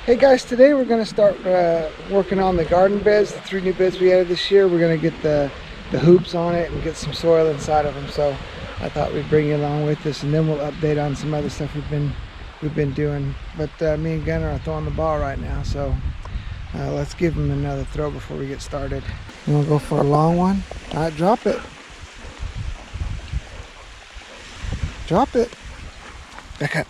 Hey guys, today we're going to start working on the garden beds, the 3 new beds we added this year. We're going to get the hoops on it and get some soil inside of them. So I thought we'd bring you along with us, and then we'll update on some other stuff we've been doing. But me and Gunnar are throwing the ball right now, so let's give them another throw before we get started. You want to go for a long one? All right, drop it. Drop it. Back up.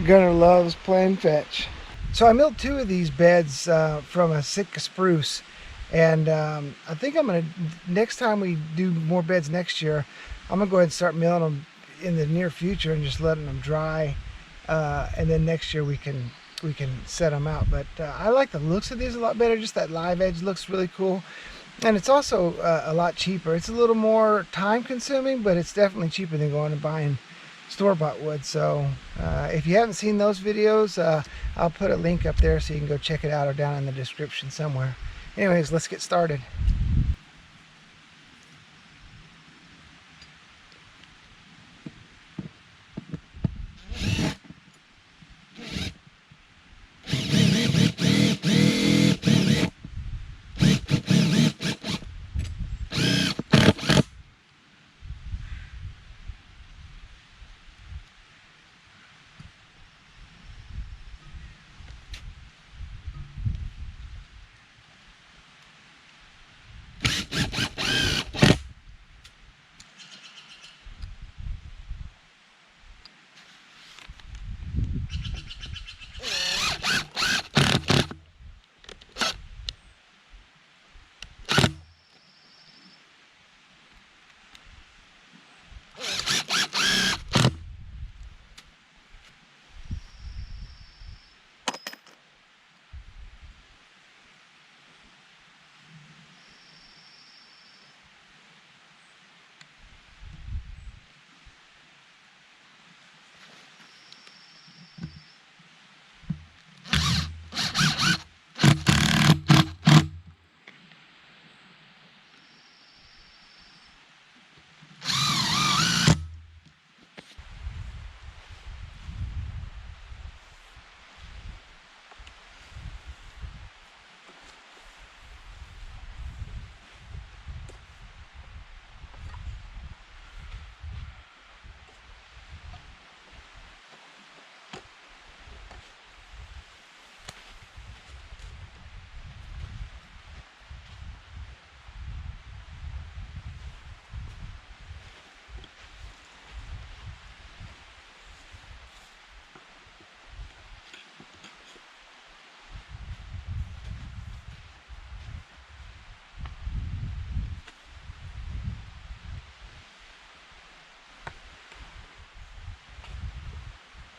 Gunnar loves playing fetch. So I milled 2 of these beds from a Sitka spruce, and I think I'm gonna, next time we do more beds next year, I'm gonna go ahead and start milling them in the near future and just letting them dry, and then next year we can set them out. But I like the looks of these a lot better. Just that live edge looks really cool, and it's also a lot cheaper. It's a little more time consuming, but it's definitely cheaper than going and buying store-bought wood. So if you haven't seen those videos, I'll put a link up there so you can go check it out, or down in the description somewhere. Anyways, let's get started.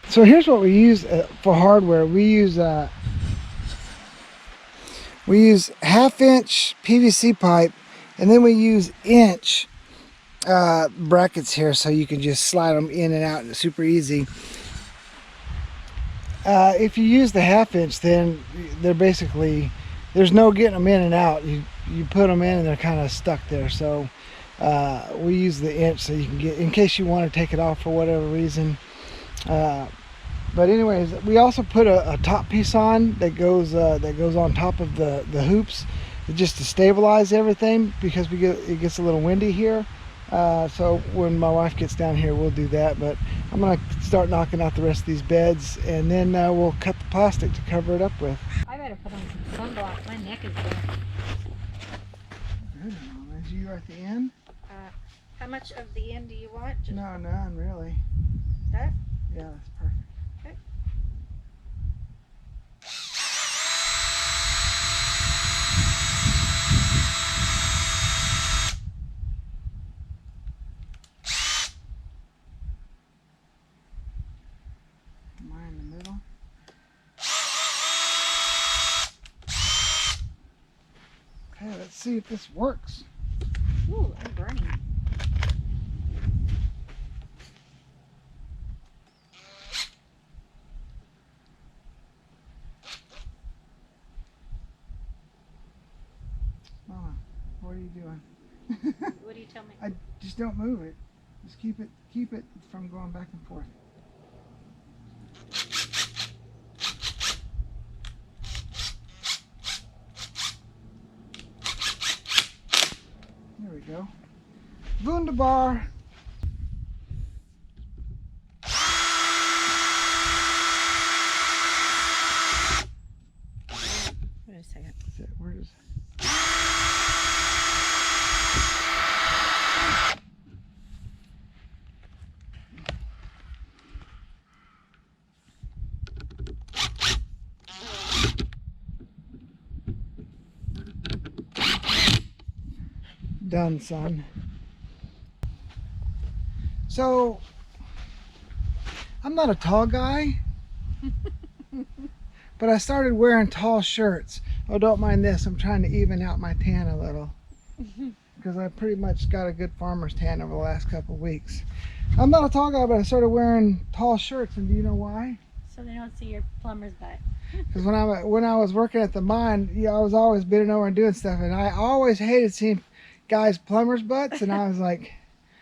So here's what we use for hardware. We use 1/2-inch PVC pipe, and then we use inch brackets here, so you can just slide them in and out, and it's super easy. If you use the 1/2-inch, then they're basically, there's no getting them in and out. You put them in and they're kind of stuck there. So we use the inch so you can get, in case you want to take it off for whatever reason. But anyways, we also put a top piece on that goes on top of the hoops, just to stabilize everything, because it gets a little windy here. So when my wife gets down here, we'll do that. But I'm gonna start knocking out the rest of these beds, and then we'll cut the plastic to cover it up with. I better put on some sunblock. My neck is done. Good, Mom. Is you at the end? How much of the end do you want? Just No, none really. that? Yeah, that's perfect. Okay. Am I in the middle? Okay, let's see if this works. Ooh, I'm burning. What are you doing? What do you tell me? I just don't move it. Just keep it from going back and forth. There we go. Wunderbar. Wait a second. Where is it? Done, son. So, I'm not a tall guy, but I started wearing tall shirts. Oh, don't mind this. I'm trying to even out my tan a little because I pretty much got a good farmer's tan over the last couple of weeks. I'm not a tall guy, but I started wearing tall shirts, and do you know why? So they don't see your plumber's butt. Because when I was working at the mine, I was always bending over and doing stuff, and I always hated seeing guys' plumbers' butts, and I was like,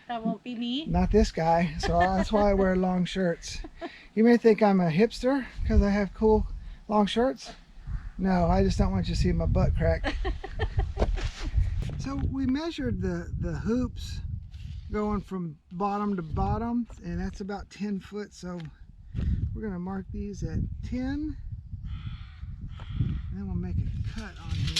That won't be me. not this guy. So that's why I wear long shirts. You may think I'm a hipster because I have cool long shirts. No, I just don't want you to see my butt crack. So we measured the hoops going from bottom to bottom, and that's about 10 foot. So we're going to mark these at 10, and then we'll make a cut on here.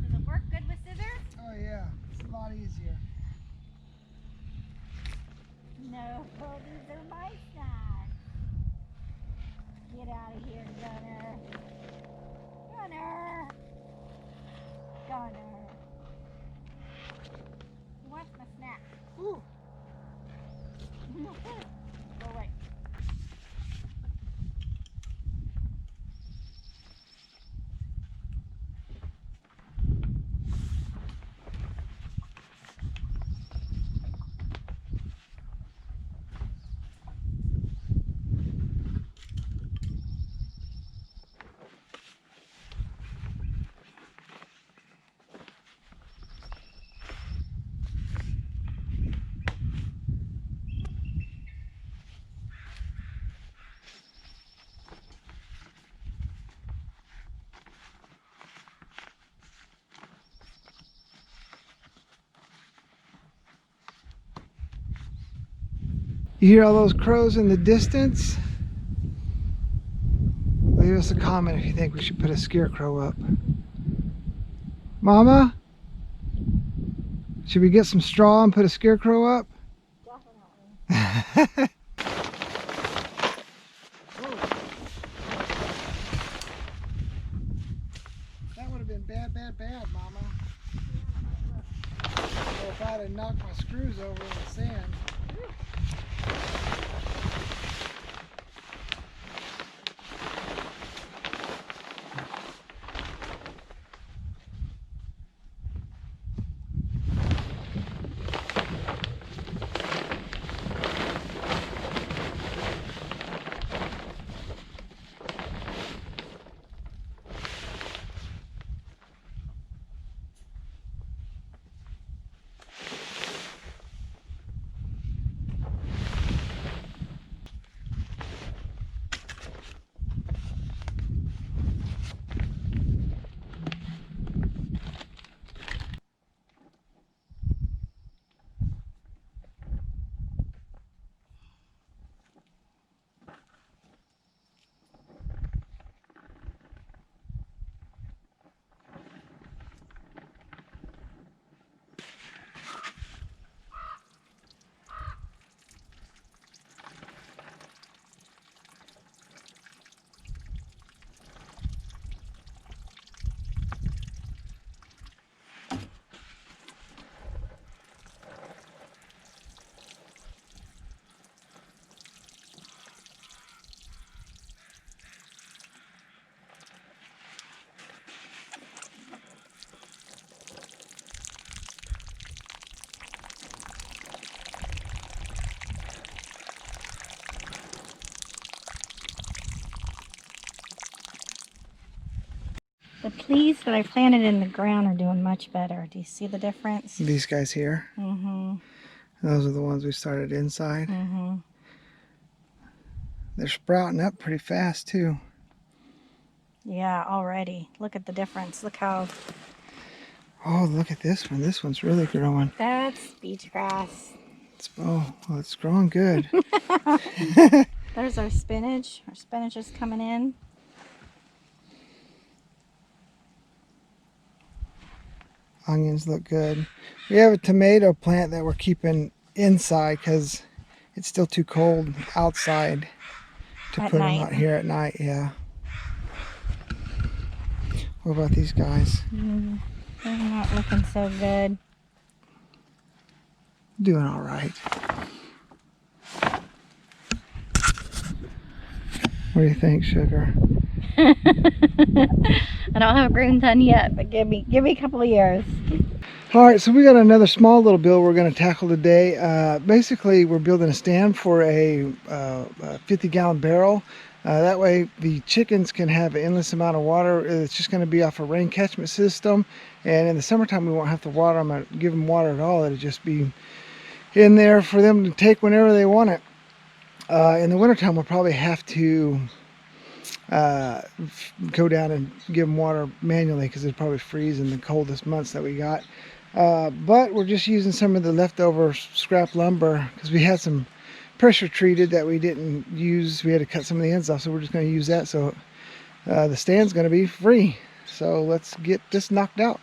Does it work good with scissors? Oh yeah, it's a lot easier. No, these are my snacks. Get out of here, Gunner. Gunner. Gunner. He wants my snack. Ooh. Go away. You hear all those crows in the distance? Leave us a comment if you think we should put a scarecrow up. Mama? Should we get some straw and put a scarecrow up? Definitely. That would have been bad, Mama. Or if I'd have knocked my screws over in the sand. The pleas that I planted in the ground are doing much better. Do you see the difference? These guys here. Mm-hmm. Those are the ones we started inside. Mm-hmm. They're sprouting up pretty fast too. Yeah, already. Look at the difference. Look how... Oh, look at this one. This one's really growing. That's beach grass. Oh, well, it's growing good. There's our spinach. Our spinach is coming in. Onions look good. We have a tomato plant that we're keeping inside because it's still too cold outside to At put them night. out here at night. Yeah. What about these guys? They're not looking so good. Doing all right. What do you think, Sugar? I don't have a green thumb yet, but give me a couple of years. All right, so we got another small little build we're going to tackle today. Basically, we're building a stand for a 50-gallon barrel. That way the chickens can have an endless amount of water. It's just going to be off a rain catchment system. And in the summertime, we won't have to water them, give them water at all. It'll just be in there for them to take whenever they want it. In the wintertime, we'll probably have to go down and give them water manually because it'll probably freeze in the coldest months that we got. But we're just using some of the leftover scrap lumber because we had some pressure treated that we didn't use. We had to cut some of the ends off, so we're just going to use that. So the stand's going to be free. So let's get this knocked out.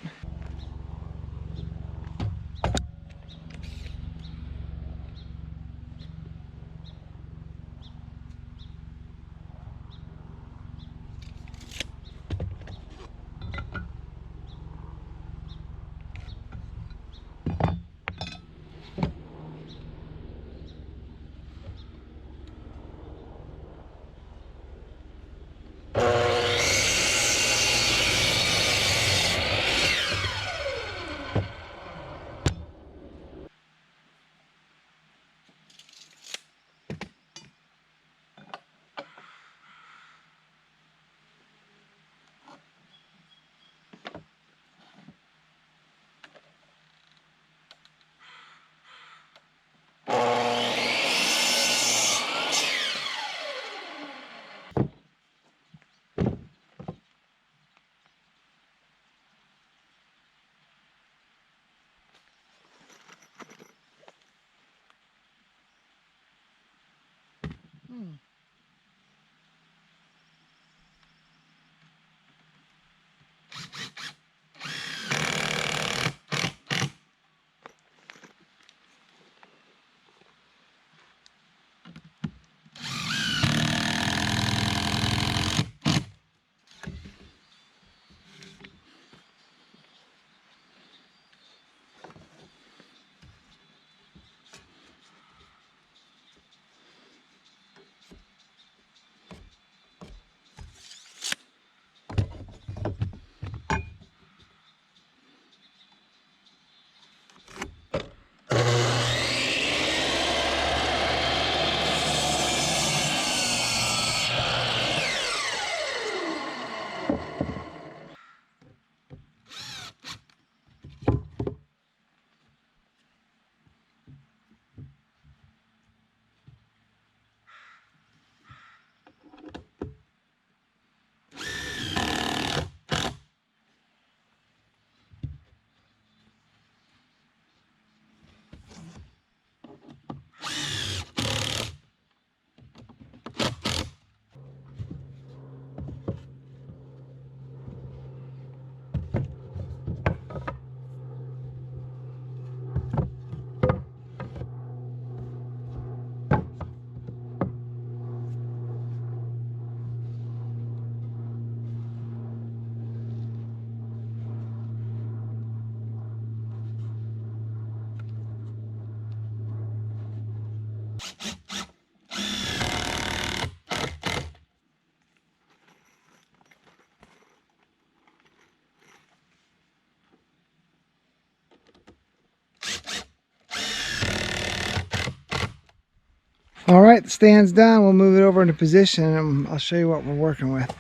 All right, the stand's done. We'll move it over into position and I'll show you what we're working with.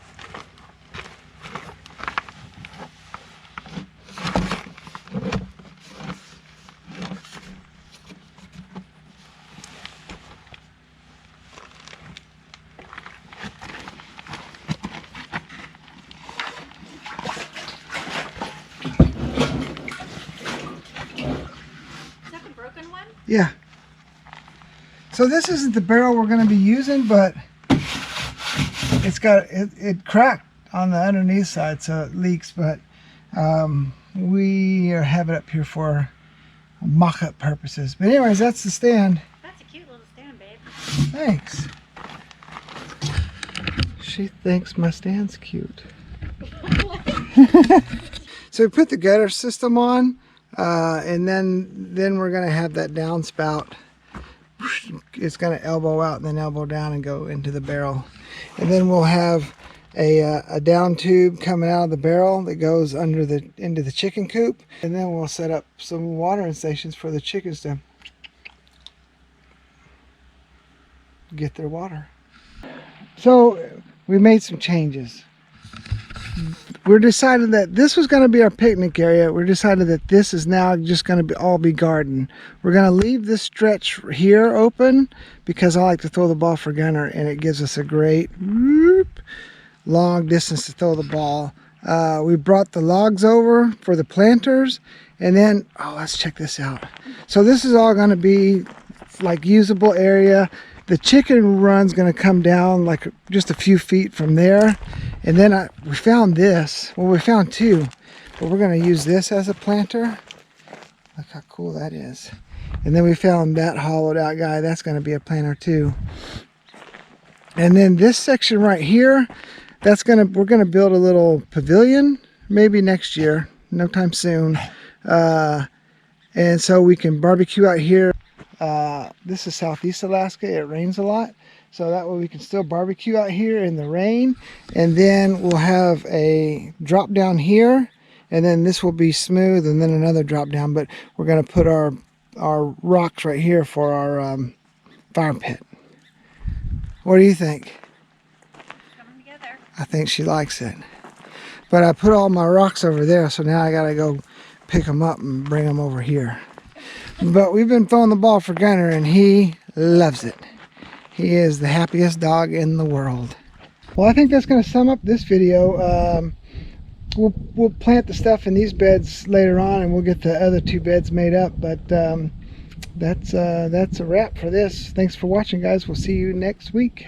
Yeah. So this isn't the barrel we're going to be using, but it's got it cracked on the underneath side, so it leaks. But we have it up here for mock-up purposes. But anyways, that's the stand. That's a cute little stand, babe. Thanks. She thinks my stand's cute. So we put the gutter system on, and then we're going to have that downspout. It's going to elbow out and then elbow down and go into the barrel. And then we'll have a down tube coming out of the barrel that goes into the chicken coop. And then we'll set up some watering stations for the chickens to get their water. So we made some changes. We decided that this was going to be our picnic area. We decided that this is now just going to all be garden. We're going to leave this stretch here open because I like to throw the ball for Gunner, and it gives us a great long distance to throw the ball. We brought the logs over for the planters, and then, oh, let's check this out. So this is all going to be like usable area. The chicken run's going to come down like just a few feet from there. And then we found this. Well, we found two, but we're going to use this as a planter. Look how cool that is. And then we found that hollowed out guy. That's going to be a planter too. And then this section right here, we're going to build a little pavilion maybe next year, no time soon. And so we can barbecue out here. This is Southeast Alaska. It rains a lot. So that way we can still barbecue out here in the rain. And then we'll have a drop down here. And then this will be smooth and then another drop down. But we're going to put our rocks right here for our fire pit. What do you think? Coming together. I think she likes it. But I put all my rocks over there. So now I got to go pick them up and bring them over here. But we've been throwing the ball for Gunner and he loves it. He is the happiest dog in the world. Well, I think that's going to sum up this video. We'll plant the stuff in these beds later on, and we'll get the other two beds made up. But that's a wrap for this. Thanks for watching, guys. We'll see you next week.